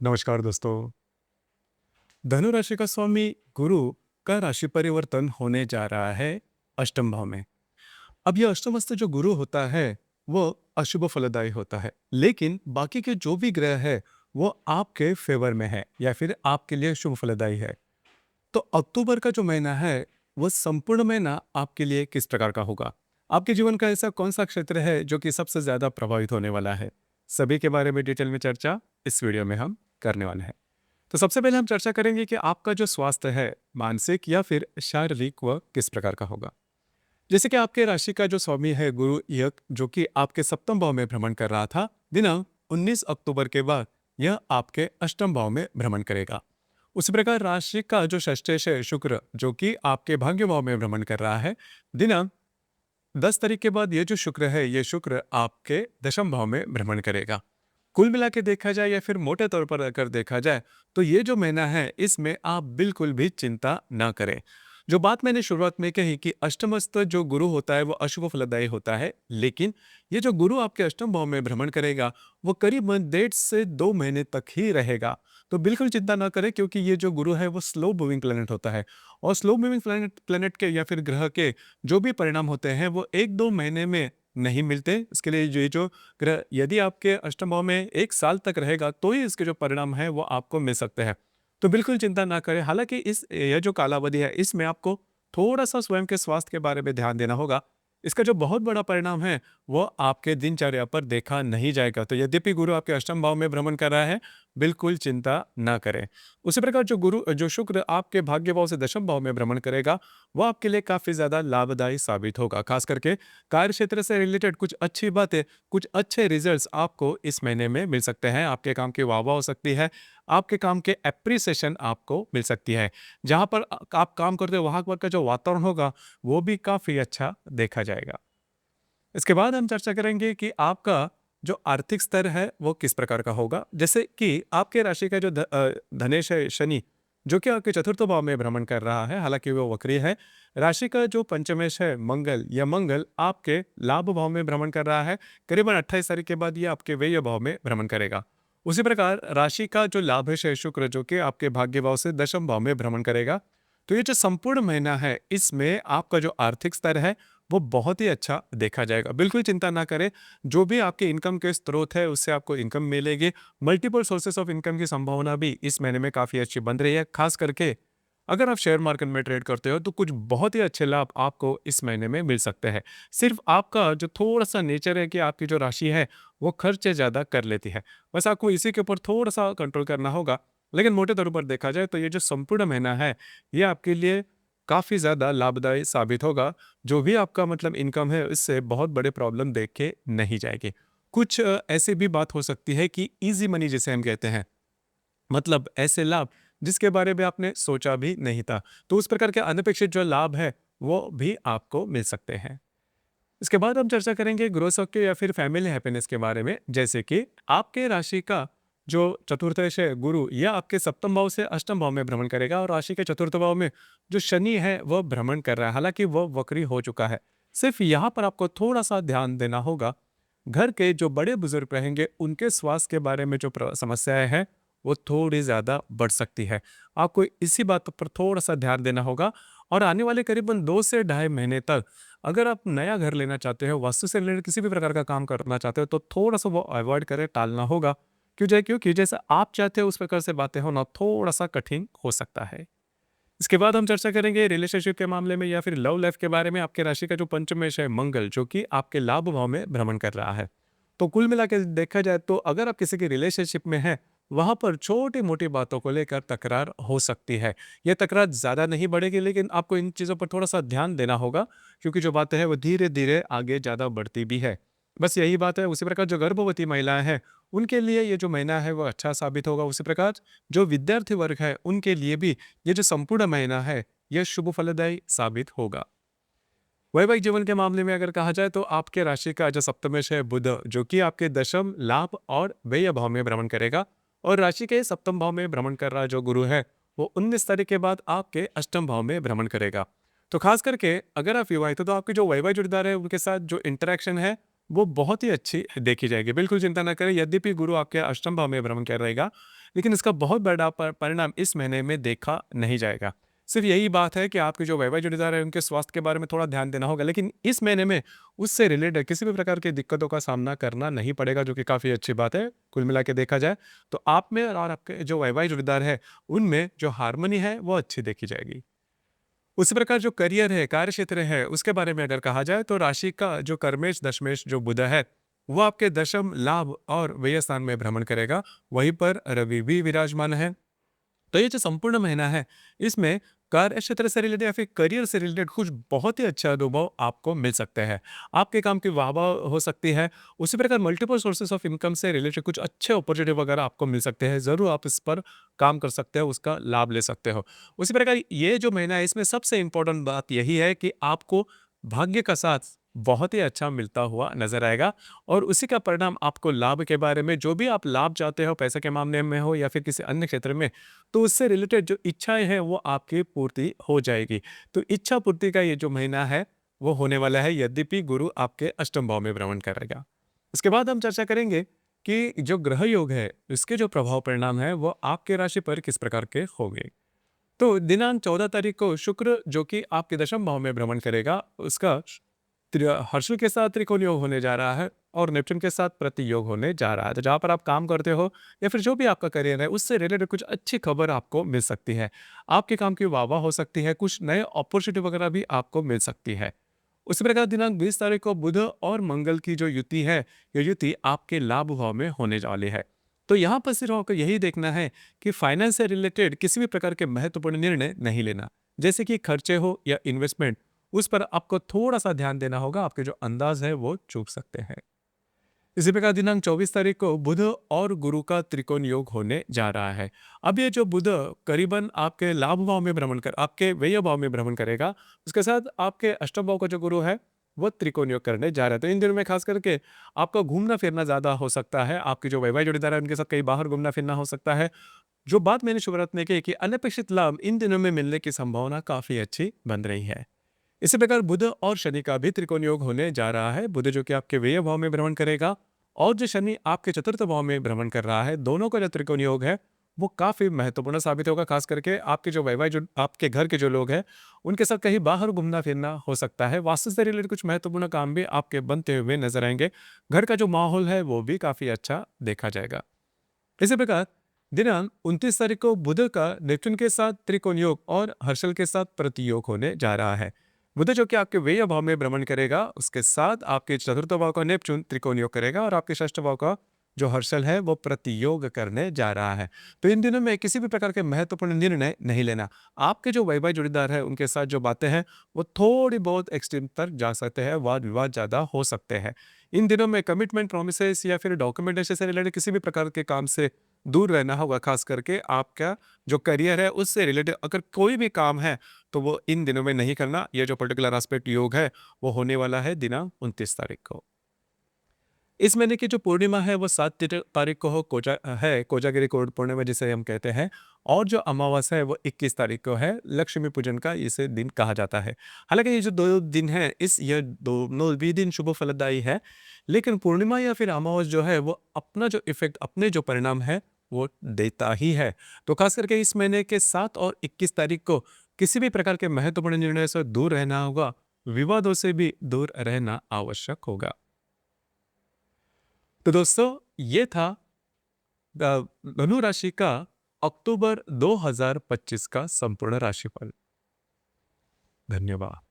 नमस्कार दोस्तों। धनु राशि का स्वामी गुरु का राशि परिवर्तन होने जा रहा है अष्टम भाव में। अब यह अष्टमस्थ जो गुरु होता है वो अशुभ फलदायी होता है, लेकिन बाकी के जो भी ग्रह है वो आपके फेवर में है या फिर आपके लिए शुभ फलदायी है। तो अक्टूबर का जो महीना है वो संपूर्ण महीना आपके लिए किस प्रकार का होगा? आपके जीवन का ऐसा कौन सा क्षेत्र है जो कि सबसे ज्यादा प्रभावित होने वाला है? सभी के बारे में डिटेल में चर्चा इस वीडियो में हम करने वाले हैं। तो सबसे पहले हम चर्चा करेंगे कि आपका जो स्वास्थ्य है, मानसिक या फिर शारीरिक, वह किस प्रकार का होगा। जैसे कि आपके राशि का जो स्वामी है गुरु, यह जो कि आपके सप्तम भाव में भ्रमण कर रहा था, दिनांक 19 अक्टूबर के बाद यह आपके अष्टम भाव में भ्रमण करेगा। उसी प्रकार राशि का जो षष्ठेश है शुक्र, जो कि आपके भाग्य भाव में भ्रमण कर रहा है, दिनांक 10 तारीख के बाद ये जो शुक्र है, ये शुक्र आपके दशम भाव में भ्रमण करेगा। कुल मिला के देखा जाए या फिर मोटे तौर पर अगर देखा जाए तो ये जो महीना है इसमें आप बिल्कुल भी चिंता ना करें। जो बात मैंने शुरुआत में कही कि अष्टमस्थ जो गुरु होता है वो अशुभ फलदायी होता है, लेकिन ये जो गुरु आपके अष्टम भाव में भ्रमण करेगा वो करीब 1.5 से 2 महीने तक ही रहेगा। तो बिल्कुल चिंता ना करें, क्योंकि ये जो गुरु है वो स्लो मूविंग प्लेनेट होता है, और स्लो मूविंग प्लेनेट प्लेनेट के या फिर ग्रह के जो भी परिणाम होते हैं वो 1-2 महीने में नहीं मिलते। इसके लिए जो ग्रह यदि आपके अष्टम भाव में 1 साल तक रहेगा तो ही इसके जो परिणाम है वो आपको मिल सकते हैं। तो बिल्कुल चिंता ना करें। हालांकि इस यह जो कालावधि है इसमें आपको थोड़ा सा स्वयं के स्वास्थ्य के बारे में ध्यान देना होगा। इसका जो बहुत बड़ा परिणाम है वो आपके दिनचर्या पर देखा नहीं जाएगा। तो यद्यपि गुरु आपके अष्टम भाव में भ्रमण कर रहा है, बिल्कुल चिंता ना करें। उसी प्रकार जो शुक्र आपके भाग्य भाव से दशम भाव में भ्रमण करेगा, वो आपके लिए काफी ज्यादा लाभदायी साबित होगा। खास करके कार्य क्षेत्र से रिलेटेड कुछ अच्छी बातें, कुछ अच्छे रिजल्ट्स आपको इस महीने में मिल सकते हैं। आपके काम की वाह-वाह हो सकती है, आपके काम के एप्रिसिएशन आपको मिल सकती है। जहाँ पर आप काम करते हो वहाँ पर का जो वातावरण होगा वो भी काफ़ी अच्छा देखा जाएगा। इसके बाद हम चर्चा करेंगे कि आपका जो आर्थिक स्तर है वो किस प्रकार का होगा। जैसे कि आपके राशि का जो धनेश है शनि, जो कि आपके चतुर्थ भाव में भ्रमण कर रहा है, हालांकि वो वक्री है। राशि का जो पंचमेश है मंगल, या मंगल आपके लाभ भाव में भ्रमण कर रहा है। करीबन 28 तारीख के बाद ये आपके व्यय भाव में भ्रमण करेगा। उसी प्रकार राशि का जो लाभेश है शुक्र, जो कि आपके भाग्य भाव से दशम भाव में भ्रमण करेगा। तो ये जो संपूर्ण महीना है इसमें आपका जो आर्थिक स्तर है वो बहुत ही अच्छा देखा जाएगा। बिल्कुल चिंता ना करें, जो भी आपके इनकम के स्रोत है उससे आपको इनकम मिलेगी। मल्टीपल सोर्सेस ऑफ इनकम की संभावना भी इस महीने में काफ़ी अच्छी बन रही है। खास करके अगर आप शेयर मार्केट में ट्रेड करते हो तो कुछ बहुत ही अच्छे लाभ आपको इस महीने में मिल सकते हैं। सिर्फ आपका जो थोड़ा सा नेचर है कि आपकी जो राशि है वो खर्चे ज़्यादा कर लेती है, बस आपको इसी के ऊपर थोड़ा सा कंट्रोल करना होगा। लेकिन मोटे तौर पर देखा जाए तो ये जो संपूर्ण महीना है ये आपके लिए काफ़ी ज़्यादा लाभदायी साबित होगा। जो भी आपका मतलब इनकम है इससे बहुत बड़े प्रॉब्लम देख के नहीं जाएगी। कुछ ऐसी भी बात हो सकती है कि ईज़ी मनी जिसे हम कहते हैं, मतलब ऐसे लाभ जिसके बारे में आपने सोचा भी नहीं था। तो उस प्रकार के अनपेक्षित जो लाभ है वो भी आपको मिल सकते हैं। इसके बाद हम चर्चा करेंगे ग्रोथ के या फिर फैमिली हैप्पीनेस के बारे में। जैसे कि आपके राशि का जो चतुर्थेश है गुरु, यह आपके सप्तम भाव से अष्टम भाव में भ्रमण करेगा, और राशि के चतुर्थ भाव में जो शनि है वह भ्रमण कर रहा है, हालांकि वह वक्री हो चुका है। सिर्फ यहाँ पर आपको थोड़ा सा ध्यान देना होगा। घर के जो बड़े बुजुर्ग रहेंगे उनके स्वास्थ्य के बारे में जो समस्याएं हैं वो थोड़ी ज़्यादा बढ़ सकती है। आपको इसी बात पर थोड़ा सा ध्यान देना होगा। और आने वाले करीबन 2 से ढाई महीने तक अगर आप नया घर लेना चाहते हो, वास्तु से रिलेटेड किसी भी प्रकार का काम करना चाहते हो, तो थोड़ा सा वो अवॉइड करें, टालना होगा। क्योंकि जैसा आप चाहते हो उस प्रकार से बातें होना थोड़ा सा कठिन हो सकता है। इसके बाद हम चर्चा करेंगे रिलेशनशिप के मामले में या फिर लव लाइफ के बारे में। आपके राशि का जो पंचमेश है मंगल, जो कि आपके लाभ भाव में भ्रमण कर रहा है। तो कुल मिला के देखा जाए तो अगर आप किसी की रिलेशनशिप में हैं, वहां पर छोटी मोटी बातों को लेकर तकरार हो सकती है। यह तकरार ज्यादा नहीं बढ़ेगी, लेकिन आपको इन चीजों पर थोड़ा सा ध्यान देना होगा, क्योंकि जो बातें हैं वो धीरे धीरे आगे ज्यादा बढ़ती भी है। बस यही बात है। उसी प्रकार जो गर्भवती महिलाएं हैं उनके लिए ये जो महीना है वो अच्छा साबित होगा। उसी प्रकार जो विद्यार्थी वर्ग है उनके लिए भी ये जो संपूर्ण महीना है यह शुभ फलदायी साबित होगा। वैवाहिक जीवन के मामले में अगर कहा जाए तो आपके राशि का जो सप्तमेश है बुध, जो कि आपके दशम, लाभ और व्यय भाव में भ्रमण करेगा, और राशि के सप्तम भाव में भ्रमण कर रहा जो गुरु है वो 19 तारीख के बाद आपके अष्टम भाव में भ्रमण करेगा। तो खास करके अगर आप विवाहित हो तो आपके जो वैवाहिक जोड़ीदार है उनके साथ जो इंटरेक्शन है वो बहुत ही अच्छी देखी जाएगी। बिल्कुल चिंता ना करें, यद्यपि गुरु आपके अष्टम भाव में भ्रमण कर रहेगा, लेकिन इसका बहुत बड़ा परिणाम इस महीने में देखा नहीं जाएगा। सिर्फ यही बात है कि आपके जो वैवाहिक जोड़ीदार है उनके स्वास्थ्य के बारे में थोड़ा ध्यान देना होगा, लेकिन इस महीने में उससे रिलेटेड किसी भी प्रकार की दिक्कतों का सामना करना नहीं पड़ेगा, जो कि काफ़ी अच्छी बात है। कुल मिला के देखा जाए तो आप में और आपके जो वैवाहिक जोड़ीदार है उनमें जो हार्मनी है वो अच्छी देखी जाएगी। उसी प्रकार जो करियर है, कार्यक्षेत्र है, उसके बारे में अगर कहा जाए तो राशि का जो कर्मेश दशमेश जो बुध है, वो आपके दशम लाभ और व्यय स्थान में भ्रमण करेगा। वहीं पर रवि भी विराजमान है। तो ये जो संपूर्ण महीना है, इसमें कार्य क्षेत्र से रिलेटेड या फिर करियर से रिलेटेड कुछ बहुत ही अच्छा अनुभव आपको मिल सकते हैं। आपके काम की वाह-वाह हो सकती है। उसी प्रकार मल्टीपल सोर्सेस ऑफ इनकम से रिलेटेड कुछ अच्छे अपॉर्चुनिटी वगैरह आपको मिल सकते हैं। ज़रूर आप इस पर काम कर सकते हो, उसका लाभ ले सकते हो। उसी प्रकार ये जो महीना है, इसमें सबसे इम्पोर्टेंट बात यही है कि आपको भाग्य का साथ बहुत ही अच्छा मिलता हुआ नज़र आएगा और उसी का परिणाम आपको लाभ के बारे में, जो भी आप लाभ चाहते हो, पैसे के मामले में हो या फिर किसी अन्य क्षेत्र में, तो उससे रिलेटेड जो इच्छाएँ हैं वो आपकी पूर्ति हो जाएगी। तो इच्छा पूर्ति का ये जो महीना है वो होने वाला है, यद्यपि गुरु आपके अष्टम भाव में भ्रमण करेगा। इसके बाद हम चर्चा करेंगे कि जो ग्रह योग है, इसके जो प्रभाव परिणाम है वो आपके राशि पर किस प्रकार के होंगे। तो दिनांक 14 तारीख को शुक्र जो कि आपके दशम भाव में भ्रमण करेगा, उसका हर्षल के साथ त्रिकोण योग होने जा रहा है और नेपच्यून के साथ प्रति योग होने जा रहा है। तो जहाँ पर आप काम करते हो या फिर जो भी आपका करियर है, उससे रिलेटेड कुछ अच्छी खबर आपको मिल सकती है। आपके काम की वाह-वाह हो सकती है, कुछ नए अपॉर्चुनिटी वगैरह भी आपको मिल सकती है। उसी प्रकार दिनांक 20 तारीख को बुध और मंगल की जो युति है, ये युति आपके लाभ भाव में होने वाली है। तो यहाँ पर सिर्फ आपको यही देखना है कि फाइनेंस से रिलेटेड किसी भी प्रकार के महत्वपूर्ण निर्णय नहीं लेना। जैसे कि खर्चे हो या इन्वेस्टमेंट, उस पर आपको थोड़ा-सा ध्यान देना होगा, आपके जो अंदाज़ है वो चूक सकते हैं। इसी प्रकार दिनांक 24 तारीख को बुध और गुरु का त्रिकोण योग होने जा रहा है। अब ये जो बुध करीबन आपके लाभ भाव में भ्रमण कर आपके व्यय भाव में भ्रमण करेगा, उसके साथ आपके अष्टम भाव का जो गुरु है, वो त्रिकोण योग करने जा रहा है। तो इन दिनों में खास करके आपका घूमना-फिरना ज़्यादा हो सकता है, आपके जो वैवाहिक जोड़ीदार है, उनके साथ कहीं बाहर घूमना-फिरना हो सकता है। जो बात मैंने शुरुआत में की कि अनपेक्षित लाभ इन दिनों में मिलने की संभावना काफ़ी अच्छी बन रही है। इसी प्रकार बुध और शनि का भी त्रिकोण योग होने जा रहा है। बुध जो कि आपके व्यय भाव में भ्रमण करेगा और जो शनि आपके चतुर्थ भाव में भ्रमण कर रहा है, दोनों का जो त्रिकोण योग है वो काफी महत्वपूर्ण साबित होगा। खास करके आपके जो वैवाहिक जो आपके घर के जो लोग हैं, उनके साथ कहीं बाहर घूमना फिरना हो सकता है। वास्तु से रिलेटेड कुछ महत्वपूर्ण काम भी आपके बनते हुए नजर आएंगे। घर का जो माहौल है वो भी काफी अच्छा देखा जाएगा। इसी प्रकार दिनांक 29 तारीख को बुध का नेपच्यून के साथ त्रिकोण योग और हर्षल के साथ प्रतियोग होने जा रहा है। बुध जो कि आपके व्यय भाव में भ्रमण करेगा, उसके साथ आपके चतुर्थ भाव का नेपच्यून त्रिकोण योग करेगा और आपके षष्ठ भाव का जो हर्षल है वो प्रतियोग करने जा रहा है। तो इन दिनों में किसी भी प्रकार के महत्वपूर्ण निर्णय नहीं लेना। आपके जो वैवाहिक जोड़ीदार है उनके साथ जो बातें हैं वो थोड़ी बहुत एक्सट्रीम तक जा सकते हैं, वाद विवाद ज्यादा हो सकते हैं। इन दिनों में कमिटमेंट प्रोमिसेस या फिर डॉक्यूमेंटेशन से रिलेटेड किसी भी प्रकार के काम से दूर रहना होगा। खास करके आपका जो करियर है उससे रिलेटेड अगर कोई भी काम है तो वो इन दिनों में नहीं करना। ये जो पर्टिकुलर एस्पेक्ट योग है वो होने वाला है दिनांक 29 तारीख को। इस महीने की जो पूर्णिमा है वो 7 तारीख को कोजागिरी पूर्णिमा जिसे हम कहते हैं। और जो अमावस्या है वो 21 तारीख को है। लक्ष्मी पूजन का इसे दिन कहा जाता है। हालांकि ये जो दो दिन है, इस ये दोनों भी दिन शुभ फलदायी है, लेकिन पूर्णिमा या फिर अमावस्या जो है वो अपना जो इफेक्ट, अपने जो परिणाम है वो देता ही है। तो खास करके इस महीने के 7 और 21 तारीख को किसी भी प्रकार के महत्वपूर्ण निर्णय से दूर रहना होगा। विवादों से भी दूर रहना आवश्यक होगा। तो दोस्तों, ये था धनु राशि का अक्टूबर 2025 का संपूर्ण राशिफल। धन्यवाद।